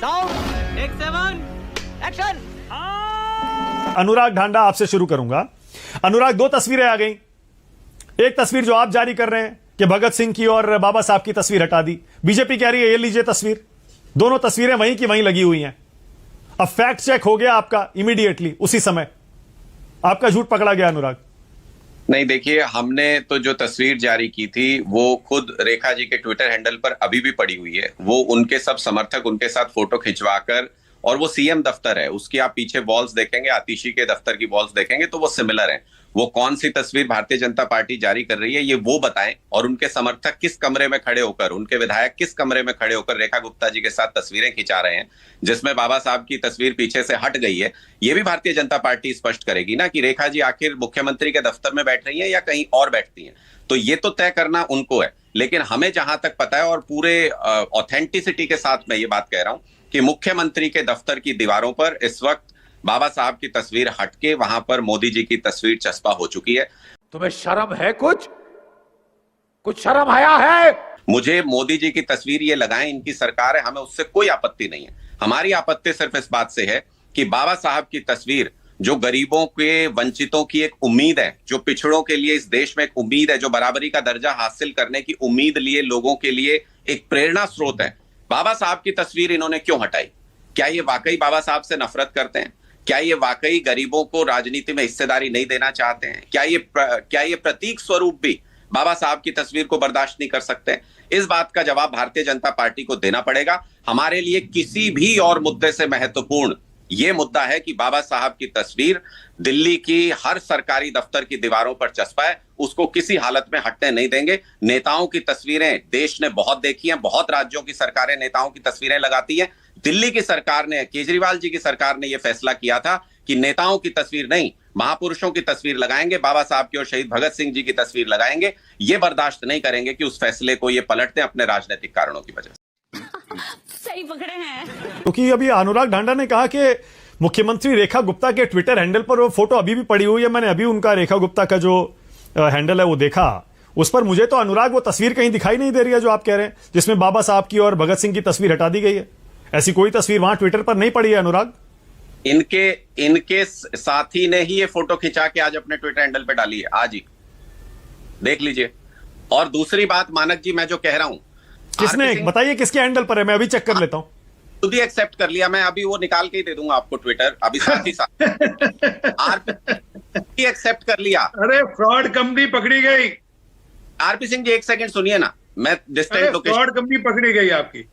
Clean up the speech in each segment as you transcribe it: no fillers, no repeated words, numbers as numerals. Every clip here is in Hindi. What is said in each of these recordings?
Sound take 7 action. Anurag Dhanda, आपसे शुरू करूंगा। अनुराग, दो तस्वीरें आ गई। एक तस्वीर जो आप जारी कर रहे हैं कि भगत सिंह की और बाबा साहब की तस्वीर हटा दी, बीजेपी कह रही है ये लीजिए तस्वीर। दोनों तस्वीरें वहीं की वहीं लगी हुई हैं। अब फैक्ट चेक हो गया आपका इमीडिएटली, उसी समय आपका झूठ पकड़ा गया। अनुराग नहीं, देखिए, हमने तो जो तस्वीर जारी की थी वो खुद रेखा जी के ट्विटर हैंडल पर अभी भी पड़ी हुई है। वो उनके सब समर्थक उनके साथ फोटो खिंचवाकर, और वो सीएम दफ्तर है, उसकी आप पीछे वॉल्स देखेंगे, आतिशी के दफ्तर की वॉल्स देखेंगे तो वो सिमिलर है। वो कौन सी तस्वीर भारतीय जनता पार्टी जारी कर रही है ये वो बताएं, और उनके समर्थक किस कमरे में खड़े होकर, उनके विधायक किस कमरे में खड़े होकर रेखा गुप्ता जी के साथ तस्वीरें खिंचा रहे हैं जिसमें बाबा साहब की तस्वीर पीछे से हट गई है। ये भी भारतीय जनता पार्टी स्पष्ट करेगी ना कि रेखा जी आखिर मुख्यमंत्री के दफ्तर में बैठ रही हैं या कहीं और बैठती हैं। तो ये तो तय करना उनको है। लेकिन हमें जहां तक पता है, और पूरे ऑथेंटिसिटी के साथ मैं ये बात कह रहा हूं कि मुख्यमंत्री के दफ्तर की दीवारों पर इस वक्त बाबा साहब की तस्वीर हटके वहां पर मोदी जी की तस्वीर चस्पा हो चुकी है। तुम्हें शर्म है? कुछ शर्म आया है? मुझे मोदी जी की तस्वीर ये लगाएं, इनकी सरकार है, हमें उससे कोई आपत्ति नहीं है। हमारी आपत्ति सिर्फ इस बात से है कि बाबा साहब की तस्वीर, जो गरीबों के, वंचितों की एक उम्मीद है, जो पिछड़ों के लिए इस देश में एक उम्मीद है, जो बराबरी का दर्जा हासिल करने की उम्मीद लिए लोगों के लिए एक प्रेरणा स्रोत है, बाबा साहब की तस्वीर इन्होंने क्यों हटाई? क्या ये वाकई बाबा साहब से नफरत करते हैं? क्या ये वाकई गरीबों को राजनीति में हिस्सेदारी नहीं देना चाहते हैं? क्या ये प्रतीक स्वरूप भी बाबा साहब की तस्वीर को बर्दाश्त नहीं कर सकते? इस बात का जवाब भारतीय जनता पार्टी को देना पड़ेगा। हमारे लिए किसी भी और मुद्दे से महत्वपूर्ण ये मुद्दा है कि बाबा साहब की तस्वीर दिल्ली की हर सरकारी दफ्तर की दीवारों पर चस्पाए, उसको किसी हालत में हटने नहीं देंगे। नेताओं की तस्वीरें देश ने बहुत देखी हैं, बहुत राज्यों की सरकारें नेताओं की तस्वीरें लगाती हैं। दिल्ली की सरकार ने, केजरीवाल जी की सरकार ने यह फैसला किया था कि नेताओं की तस्वीर नहीं, महापुरुषों की तस्वीर लगाएंगे, बाबा साहब की और शहीद भगत सिंह जी की तस्वीर लगाएंगे। ये बर्दाश्त नहीं करेंगे कि उस फैसले को ये पलट दें अपने राजनीतिक कारणों की वजह से। सही पकड़े हैं। क्योंकि अभी अनुराग ढांडा ने कहा कि मुख्यमंत्री रेखा गुप्ता के ट्विटर हैंडल पर वो फोटो अभी भी पड़ी हुई है। मैंने अभी उनका रेखा गुप्ता का जो हैंडल है वो देखा, उस पर मुझे तो अनुराग वो तस्वीर कहीं दिखाई नहीं दे रही है जो आप कह रहे हैं, जिसमें बाबा साहब की और भगत सिंह की तस्वीर हटा दी गई है। ऐसी कोई तस्वीर वहां ट्विटर पर नहीं पड़ी है। अनुराग, इनके साथी ने ही ये फोटो खिंचा के आज अपने ट्विटर हैंडल पे डाली है, आज ही देख लीजिए। और दूसरी बात, मानक जी, मैं जो कह रहा हूं, किसने बताइए किसके हैंडल पर है? मैं अभी चेक कर लेता हूं। खुद ही एक्सेप्ट कर लिया, मैं अभी वो निकाल के ही दे दूंगा आपको ट्विटर, अभी साथ ही साथ आरपी एक्सेप्ट कर लिया। अरे फ्रॉड कंपनी पकड़ी गई। आरपी सिंह जी, एक सेकंड सुनिए ना, मैं डिस्टेंट लोकेशन, फ्रॉड कंपनी पकड़ी गई आपकी।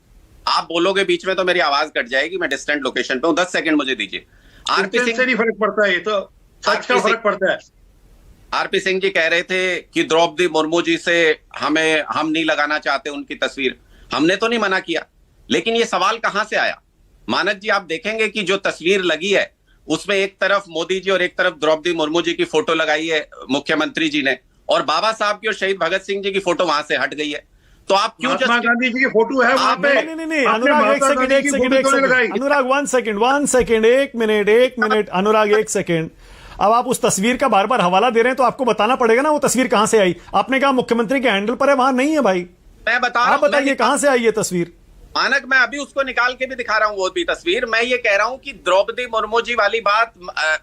आप बोलोगे बीच में तो मेरी आवाज कट जाएगी। मैं डिस्टेंट लोकेशन पे हूं, 10 सेकंड मुझे दीजिए। आरपी सिंह से नहीं फर्क पड़ता है, ये तो सच का फर्क पड़ता है। आरपी सिंह जी कह रहे थे कि द्रौपदी मुर्मू जी से हम नहीं लगाना चाहते उनकी तस्वीर। हमने तो नहीं मना किया, लेकिन ये सवाल कहां से आया? मानक जी, आप देखेंगे कि जो तस्वीर लगी है उसमें एक तरफ मोदी जी और एक तरफ द्रौपदी मुर्मू जी की फोटो लगाई है मुख्यमंत्री जी ने, और बाबा साहब की और शहीद भगत सिंह जी की फोटो वहां से हट गई है। तो आप क्यों महात्मा गांधी जी की फोटो है वहां पे? नहीं, अनुराग एक सेकंड, अनुराग 1 सेकंड, एक मिनट अनुराग, 1 सेकंड। अब आप उस तस्वीर का बार बार हवाला दे रहे हैं तो आपको बताना पड़ेगा ना वो तस्वीर कहां से आई। आपने कहा मुख्यमंत्री के हैंडल पर है, वहां नहीं है भाई। मैं बता रहा हूं, आप बताइए कहां से आई ये तस्वीर। मानक, मैं अभी उसको निकाल के भी दिखा रहा हूं वो भी तस्वीर। मैं ये कह रहा हूं कि द्रौपदी मुर्मू जी वाली बात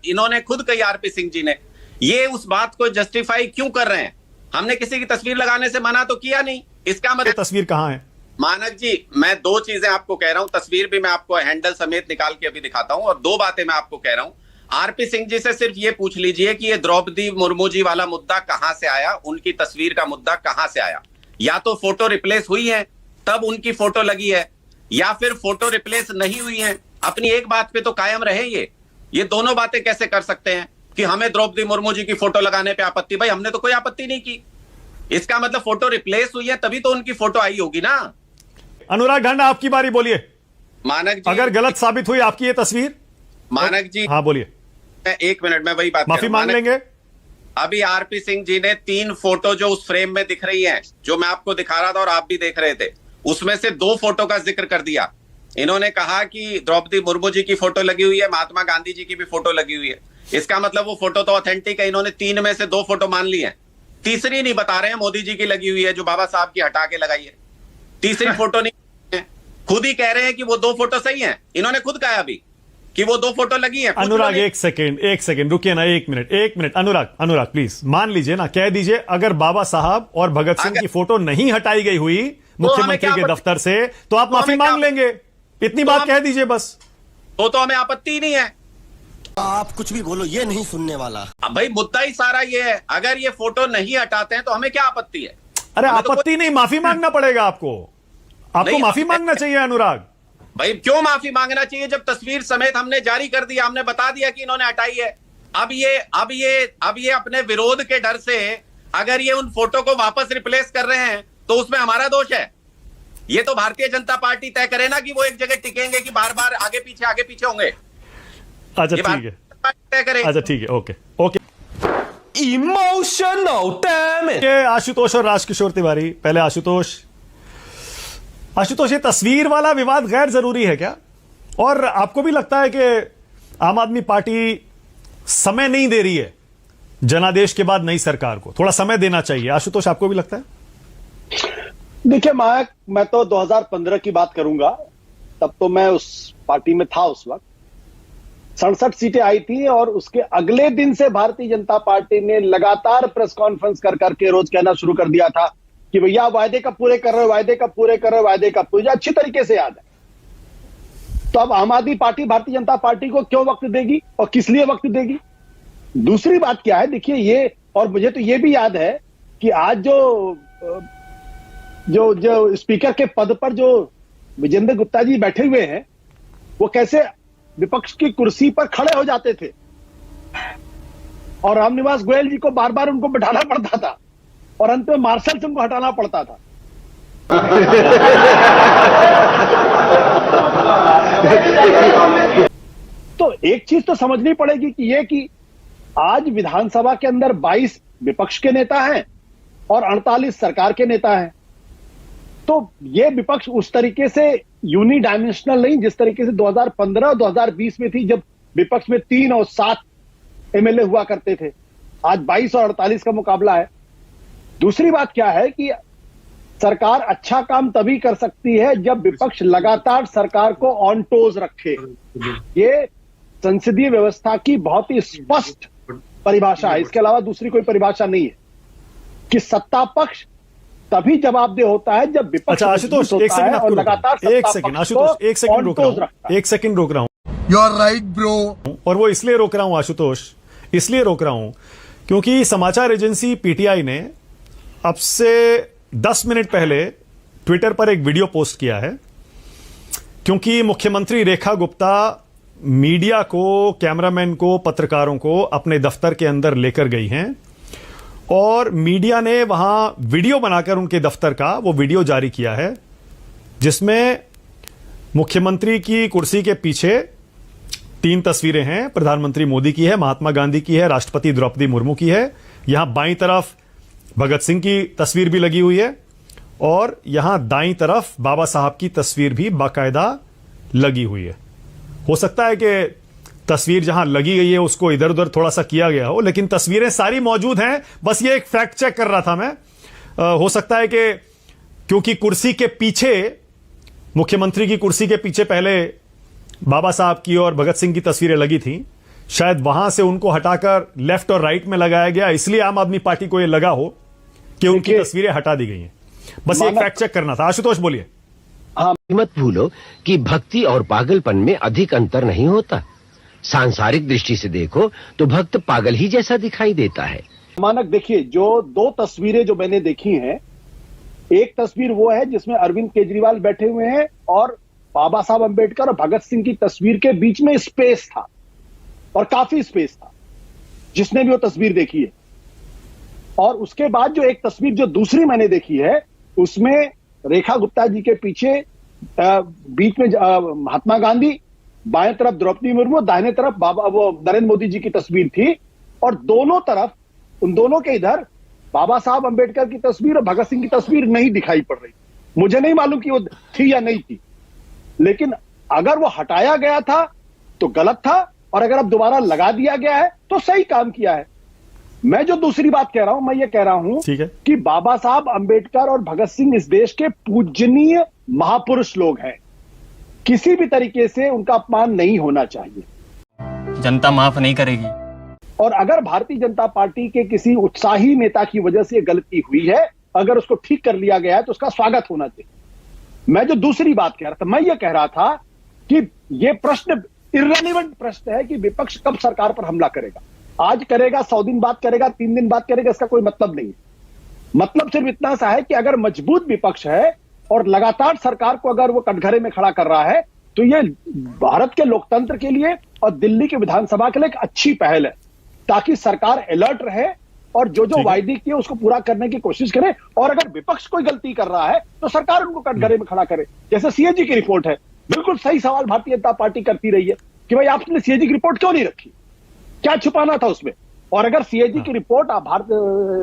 इन्होंने खुद कही, आरपी सिंह जी ने। ये उस बात को जस्टिफाई क्यों कर रहे हैं? हमने किसी की तस्वीर लगाने से मना तो किया नहीं। इसका मतलब तस्वीर कहां है? मानक जी, मैं दो चीजें आपको कह रहा हूं, तस्वीर भी मैं आपको हैंडल समेत निकाल के अभी दिखाता हूं, और दो बातें मैं आपको कह रहा हूं। आरपी सिंह जी से सिर्फ ये पूछ लीजिए कि ये द्रौपदी मुर्मू जी वाला मुद्दा कहां से आया, उनकी तस्वीर का मुद्दा कहां से आया। या तो फोटो रिप्लेस हुई है तब उनकी फोटो लगी है, या फिर फोटो रिप्लेस नहीं हुई है। अपनी एक बात पे तो कायम रहे। ये दोनों बातें कैसे कर सकते हैं कि हमें द्रौपदी मुर्मू जी की फोटो लगाने पे आपत्ति? भाई, हमने तो कोई आपत्ति नहीं की। इसका मतलब फोटो रिप्लेस हुई है तभी तो उनकी फोटो आई होगी ना। अनुराग ढांडा, आपकी बारी, बोलिए। मानक जी, अगर गलत साबित हुई आपकी ये तस्वीर। मानक जी, हाँ बोलिए। एक मिनट, मैं वही बात, माफी मांग लेंगे। अभी आरपी सिंह जी ने 3 फोटो जो उस फ्रेम में दिख रही हैं, जो मैं आपको दिखा रहा था और आप भी देख रहे थे, उसमें से 2 फोटो का जिक्र कर दिया। इन्होंने कहा कि द्रौपदी मुर्मू जी की फोटो लगी हुई है, महात्मा गांधी जी की भी फोटो लगी हुई है। इसका मतलब वो फोटो तो ऑथेंटिक है। इन्होंने 3 में से 2 फोटो मान ली है, तीसरी नहीं बता रहे हैं मोदी जी की लगी हुई है जो बाबा साहब की हटा के लगाई है। तीसरी फोटो नहीं है। खुद ही कह रहे हैं कि वो 2 फोटो सही हैं। इन्होंने खुद कहा अभी कि वो 2 फोटो लगी हैं। अनुराग एक सेकंड रुकिए ना, एक मिनट अनुराग प्लीज मान लीजिए ना, कह दीजिए अगर बाबा साहब और भगत सिंह की फोटो नहीं हटाई गई हुई मुख्यमंत्री के दफ्तर से तो आप माफी मांग लेंगे, इतनी बात कह दीजिए बस। तो हमें आपत्ति ही नहीं है। आप कुछ भी बोलो, ये नहीं सुनने वाला। अब भाई मुद्दा ही सारा ये है, अगर ये फोटो नहीं हटाते हैं तो हमें क्या आपत्ति है? अरे आपत्ति नहीं, माफी मांगना पड़ेगा आपको माफी मांगना चाहिए अनुराग। भाई क्यों माफी मांगना चाहिए जब तस्वीर समेत हमने जारी कर दिया, हमने बता दिया कि इन्होंने हटाई है। अब ये अपने विरोध के डर से अगर ये उन फोटो को वापस रिप्लेस कर रहे हैं तो उसमें हमारा दोष है। ये तो भारतीय जनता पार्टी तय करे ना कि वो एक जगह टिकेंगे कि बार बार आगे पीछे होंगे। अच्छा ठीक है, तय करे। अच्छा ठीक है, ओके। Emotional damage. आशुतोष और राजकिशोर तिवारी, पहले आशुतोष, ये तस्वीर वाला विवाद गैर जरूरी है क्या? और आपको भी लगता है कि आम आदमी पार्टी समय नहीं दे रही है जनादेश के बाद नई सरकार को, थोड़ा समय देना चाहिए? आशुतोष आपको भी लगता है? देखिए मायक, मैं तो 2015 की बात करूंगा, तब तो मैं उस पार्टी में था। उस वक्त 67 सीटें आई थी और उसके अगले दिन से भारतीय जनता पार्टी ने लगातार प्रेस कॉन्फ्रेंस कर करके रोज कहना शुरू कर दिया था कि भैया वायदे कब पूरे कर रहे हो, वायदे कब पूरे कर रहे हो, वायदे कब पूरे। अच्छी तरीके से याद है। तो अब आम आदमी पार्टी भारतीय जनता पार्टी को क्यों वक्त देगी और किस लिए वक्त देगी? दूसरी बात क्या है, देखिए ये, और मुझे तो ये भी याद है कि आज जो स्पीकर के पद पर जो विजेंद्र गुप्ता जी बैठे हुए हैं, वो कैसे विपक्ष की कुर्सी पर खड़े हो जाते थे और रामनिवास गोयल जी को बार बार उनको बैठाना पड़ता था और अंत में मार्शल से उनको हटाना पड़ता था। तो एक चीज तो समझनी पड़ेगी कि आज विधानसभा के अंदर 22 विपक्ष के नेता हैं और 48 सरकार के नेता हैं। तो ये विपक्ष उस तरीके से यूनिडायमेंशनल नहीं जिस तरीके से 2015 और 2020 में थी, जब विपक्ष में 3 और 7 एमएलए हुआ करते थे। आज 22 और 48 का मुकाबला है। दूसरी बात क्या है कि सरकार अच्छा काम तभी कर सकती है जब विपक्ष लगातार सरकार को ऑन टोज रखे। ये संसदीय व्यवस्था की बहुत ही स्पष्ट परिभाषा है, इसके अलावा दूसरी कोई परिभाषा नहीं है कि सत्ता पक्ष तभी जवाबदेह होता है जब विपक्ष। अच्छा आशुतोष, एक सेकंड और लगातार एक सेकंड रोक रहा हूं। You are right bro. और वो इसलिए रोक रहा हूं आशुतोष, इसलिए रोक रहा हूं क्योंकि समाचार एजेंसी पीटीआई ने अब से 10 मिनट पहले ट्विटर पर एक वीडियो पोस्ट किया है, क्योंकि मुख्यमंत्री रेखा गुप्ता मीडिया को, कैमरामैन को, पत्रकारों को अपने दफ्तर के अंदर लेकर गई हैं और मीडिया ने वहां वीडियो बनाकर उनके दफ्तर का वो वीडियो जारी किया है, जिसमें मुख्यमंत्री की कुर्सी के पीछे 3 तस्वीरें हैं। प्रधानमंत्री मोदी की है, महात्मा गांधी की है, राष्ट्रपति द्रौपदी मुर्मू की है। यहां बाईं तरफ भगत सिंह की तस्वीर भी लगी हुई है और यहां दाईं तरफ बाबा साहब की तस्वीर भी बाकायदा लगी हुई है। हो सकता है कि तस्वीर जहां लगी गई है उसको इधर उधर थोड़ा सा किया गया हो, लेकिन तस्वीरें सारी मौजूद हैं। बस ये एक फैक्ट चेक कर रहा था मैं। हो सकता है कि क्योंकि कुर्सी के पीछे, मुख्यमंत्री की कुर्सी के पीछे पहले बाबा साहब की और भगत सिंह की तस्वीरें लगी थी, शायद वहां से उनको हटाकर लेफ्ट और राइट में लगाया गया, इसलिए आम आदमी पार्टी को यह लगा हो कि उनकी तस्वीरें हटा दी गई हैं। बस ये फैक्ट चेक करना था। आशुतोष बोलिए। मत भूलो कि भक्ति और पागलपन में अधिक अंतर नहीं होता। सांसारिक दृष्टि से देखो तो भक्त पागल ही जैसा दिखाई देता है। मानक देखिए, जो 2 तस्वीरें जो मैंने देखी हैं, एक तस्वीर वो है जिसमें अरविंद केजरीवाल बैठे हुए हैं और बाबा साहब अंबेडकर और भगत सिंह की तस्वीर के बीच में स्पेस था और काफी स्पेस था, जिसने भी वो तस्वीर देखी है। और उसके बाद जो एक तस्वीर जो दूसरी मैंने देखी है, उसमें रेखा गुप्ता जी के पीछे बीच में महात्मा गांधी, बाएं तरफ द्रौपदी मुर्मू, दाहिने तरफ वो नरेंद्र मोदी जी की तस्वीर थी और दोनों तरफ, उन दोनों के इधर बाबा साहब अंबेडकर की तस्वीर और भगत सिंह की तस्वीर नहीं दिखाई पड़ रही। मुझे नहीं मालूम कि वो थी या नहीं थी, लेकिन अगर वो हटाया गया था तो गलत था और अगर अब दोबारा लगा दिया गया है तो सही काम किया है। मैं जो दूसरी बात कह रहा हूं, मैं ये कह रहा हूं कि बाबा साहब अंबेडकर और भगत सिंह इस देश के पूजनीय महापुरुष लोग हैं। किसी भी तरीके से उनका अपमान नहीं होना चाहिए। जनता माफ नहीं करेगी। और अगर भारतीय जनता पार्टी के किसी उत्साही नेता की वजह से गलती हुई है, अगर उसको ठीक कर लिया गया है तो उसका स्वागत होना चाहिए। मैं जो दूसरी बात कह रहा था, मैं ये कह रहा था कि ये प्रश्न इर्रेलेवेंट प्रश्न है कि विपक्ष कब सरकार पर हमला करेगा। आज करेगा, 100 दिन बाद करेगा, 3 दिन बाद करेगा, इसका कोई मतलब नहीं है। मतलब सिर्फ इतना सा है कि अगर मजबूत विपक्ष है और लगातार सरकार को अगर वो कटघरे में खड़ा कर रहा है तो ये भारत के लोकतंत्र के लिए और दिल्ली के विधानसभा के लिए एक अच्छी पहल है, ताकि सरकार अलर्ट रहे और जो जो वायदे किए उसको पूरा करने की कोशिश करे। और अगर विपक्ष कोई गलती कर रहा है तो सरकार उनको कटघरे में खड़ा करे। जैसे सीएजी की रिपोर्ट है, बिल्कुल सही सवाल भारतीय जनता पार्टी करती रही है कि भाई आपने सीएजी की रिपोर्ट क्यों नहीं रखी, क्या छुपाना था उसमें। और अगर सीएजी की रिपोर्ट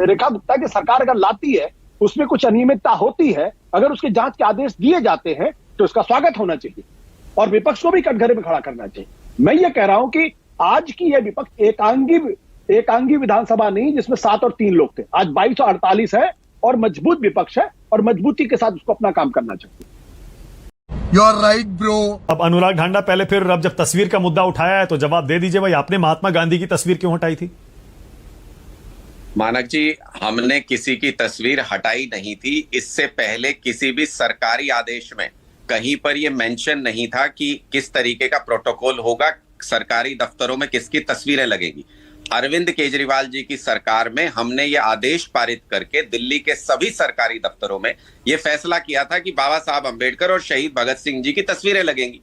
रेखा गुप्ता की सरकार अगर लाती है, उसमें कुछ अनियमितता होती है, अगर उसके जांच के आदेश दिए जाते हैं तो उसका स्वागत होना चाहिए और विपक्ष को भी कटघरे में खड़ा करना चाहिए। मैं ये कह रहा हूं कि आज की यह विपक्ष एकांगी विधानसभा नहीं जिसमें 7 और 3 लोग थे, आज 22 और 48 है और मजबूत विपक्ष है और मजबूती के साथ उसको अपना काम करना चाहिए। You are right bro. अब अनुराग ढांडा पहले फिर अब जब तस्वीर का मुद्दा उठाया है तो जवाब दे दीजिए भाई, आपने महात्मा गांधी की तस्वीर क्यों हटाई थी? मानक जी, हमने किसी की तस्वीर हटाई नहीं थी। इससे पहले किसी भी सरकारी आदेश में कहीं पर यह मेंशन नहीं था कि किस तरीके का प्रोटोकॉल होगा, सरकारी दफ्तरों में किसकी तस्वीरें लगेगी। अरविंद केजरीवाल जी की सरकार में हमने ये आदेश पारित करके दिल्ली के सभी सरकारी दफ्तरों में यह फैसला किया था कि बाबा साहब अंबेडकर और शहीद भगत सिंह जी की तस्वीरें लगेंगी।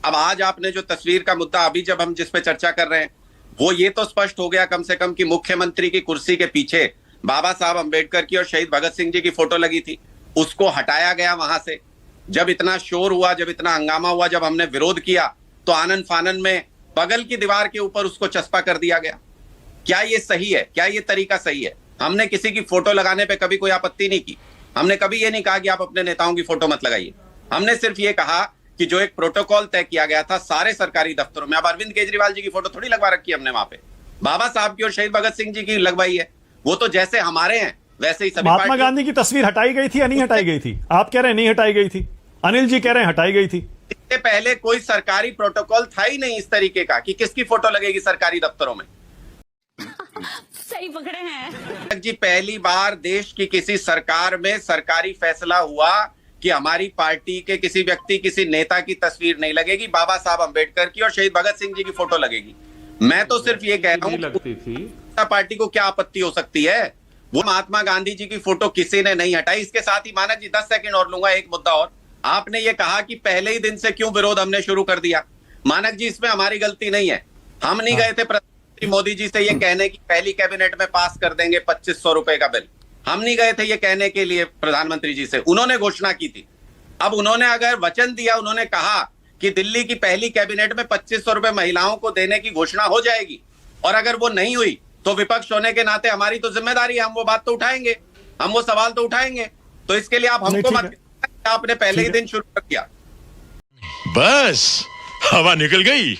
अब आज आपने जो तस्वीर का मुद्दा अभी जब हम जिस पे चर्चा कर रहे हैं, वो ये तो स्पष्ट हो गया कम से कम कि मुख्यमंत्री की कुर्सी के पीछे बाबा साहब अंबेडकर की और शहीद भगत सिंह जी की फोटो लगी थी, उसको हटाया गया वहां से। जब इतना शोर हुआ, जब इतना हंगामा हुआ, जब हमने विरोध किया तो आनन फानन में बगल की दीवार के ऊपर उसको चस्पा कर दिया गया। क्या ये सही है? क्या ये तरीका सही है? हमने किसी की फोटो लगाने पे कभी कोई आपत्ति नहीं की। हमने कभी ये नहीं कहा कि आप अपने नेताओं की फोटो मत लगाइए। हमने सिर्फ ये कहा कि जो एक प्रोटोकॉल तय किया गया था सारे सरकारी दफ्तरों में, अब अरविंद केजरीवाल जी की फोटो थोड़ी लगवा रखी है हमने वहां पे, बाबा साहब की और शहीद भगत सिंह जी की लगवाई है। वो तो जैसे हमारे हैं वैसे ही सभी। महात्मा गांधी की तस्वीर हटाई गई थी या नहीं हटाई गई थी? आप कह रहे हैं नहीं हटाई गई थी, अनिल जी कह रहे हैं हटाई गई थी। इससे पहले कोई सरकारी प्रोटोकॉल था ही नहीं इस तरीके का कि किसकी फोटो लगेगी सरकारी दफ्तरों में। सही पकड़े हैं जी, पहली बार देश की किसी सरकार में सरकारी फैसला हुआ कि हमारी पार्टी के किसी व्यक्ति, किसी नेता की तस्वीर नहीं लगेगी, बाबा साहब अंबेडकर की और शहीद भगत सिंह जी की फोटो लगेगी। मैं तो सिर्फ ये कह रहा हूं पार्टी को क्या आपत्ति हो सकती है? वो महात्मा गांधी जी की फोटो किसी ने नहीं हटाई। इसके साथ ही मानक जी 10 सेकंड और लूंगा, एक मुद्दा और। आपने ये कहा कि पहले ही दिन से क्यों विरोध हमने शुरू कर दिया। मानक जी, इसमें हमारी गलती नहीं है। हम नहीं गए थे प्रधानमंत्री मोदी जी से ये कहने की पहली कैबिनेट में पास कर देंगे 2500 रुपए का बिल। हम नहीं गए थे ये कहने के लिए प्रधानमंत्री जी से, उन्होंने घोषणा की थी। अब उन्होंने अगर वचन दिया, उन्होंने कहा कि दिल्ली की पहली कैबिनेट में 2500 रुपए महिलाओं को देने की घोषणा हो जाएगी, और अगर वो नहीं हुई तो विपक्ष होने के नाते हमारी तो जिम्मेदारी है, हम वो बात तो उठाएंगे, हम वो सवाल तो उठाएंगे। तो इसके लिए आप हमको मत, आपने पहले ही दिन शुरू कर दिया। बस हवा निकल गई।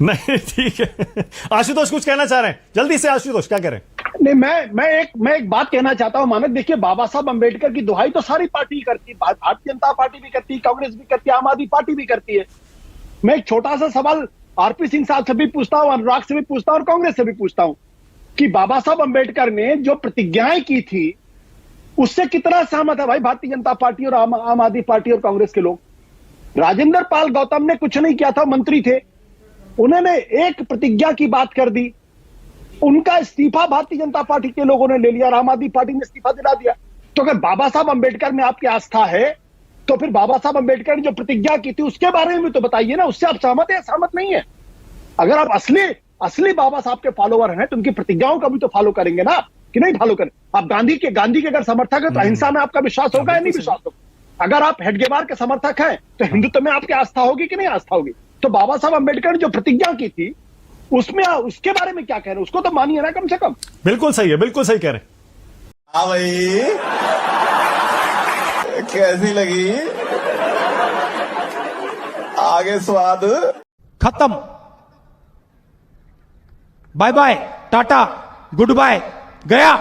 नहीं, ठीक है। आशुतोष कुछ कहना चाह रहे हैं, जल्दी से आशुतोष क्या कह रहे हैं? नहीं, मैं एक बात कहना चाहता हूं मानक। देखिए, बाबा साहब अंबेडकर की दुहाई तो सारी पार्टी करती है, भारतीय जनता पार्टी भी करती है, कांग्रेस भी करती है, आम आदमी पार्टी भी करती है। मैं एक छोटा सा सवाल आरपी सिंह साहब से भी पूछता हूं, अनुराग से भी पूछता हूं और कांग्रेस से भी पूछता हूं कि बाबा साहब अंबेडकर ने जो प्रतिज्ञाएं की थी उससे कितना सहमत है भाई भारतीय जनता पार्टी और आम आदमी पार्टी और कांग्रेस के लोग? राजेंद्र पाल गौतम ने कुछ नहीं किया था, मंत्री थे, उन्होंने एक प्रतिज्ञा की बात कर दी, उनका इस्तीफा भारतीय जनता पार्टी के लोगों ने ले लिया और आम आदमी पार्टी ने इस्तीफा दिला दिया। तो अगर बाबा साहब अंबेडकर में आपकी आस्था है तो फिर बाबा साहब अंबेडकर ने जो प्रतिज्ञा की थी उसके बारे में भी तो बताइए ना, उससे आप सहमत है या सहमत नहीं है? अगर आप असली बाबा साहब के फॉलोवर हैं तो उनकी प्रतिज्ञाओं का भी तो फॉलो करेंगे ना, कि नहीं फॉलो करें? आप गांधी के अगर समर्थक है तो अहिंसा में आपका विश्वास होगा या नहीं विश्वास होगा? अगर आप हेडगेवार के समर्थक हैं तो हिंदुत्व में आपकी आस्था होगी कि नहीं आस्था होगी? तो बाबा साहब अंबेडकर ने जो प्रतिज्ञा की थी उसमें उसके बारे में क्या कह रहे हैं, उसको तो मानिए ना कम से कम। बिल्कुल सही है, बिल्कुल सही कह रहे हैं। हाँ भाई, कैसी लगी? आगे स्वाद खत्म। Bye bye, tata, goodbye, गया।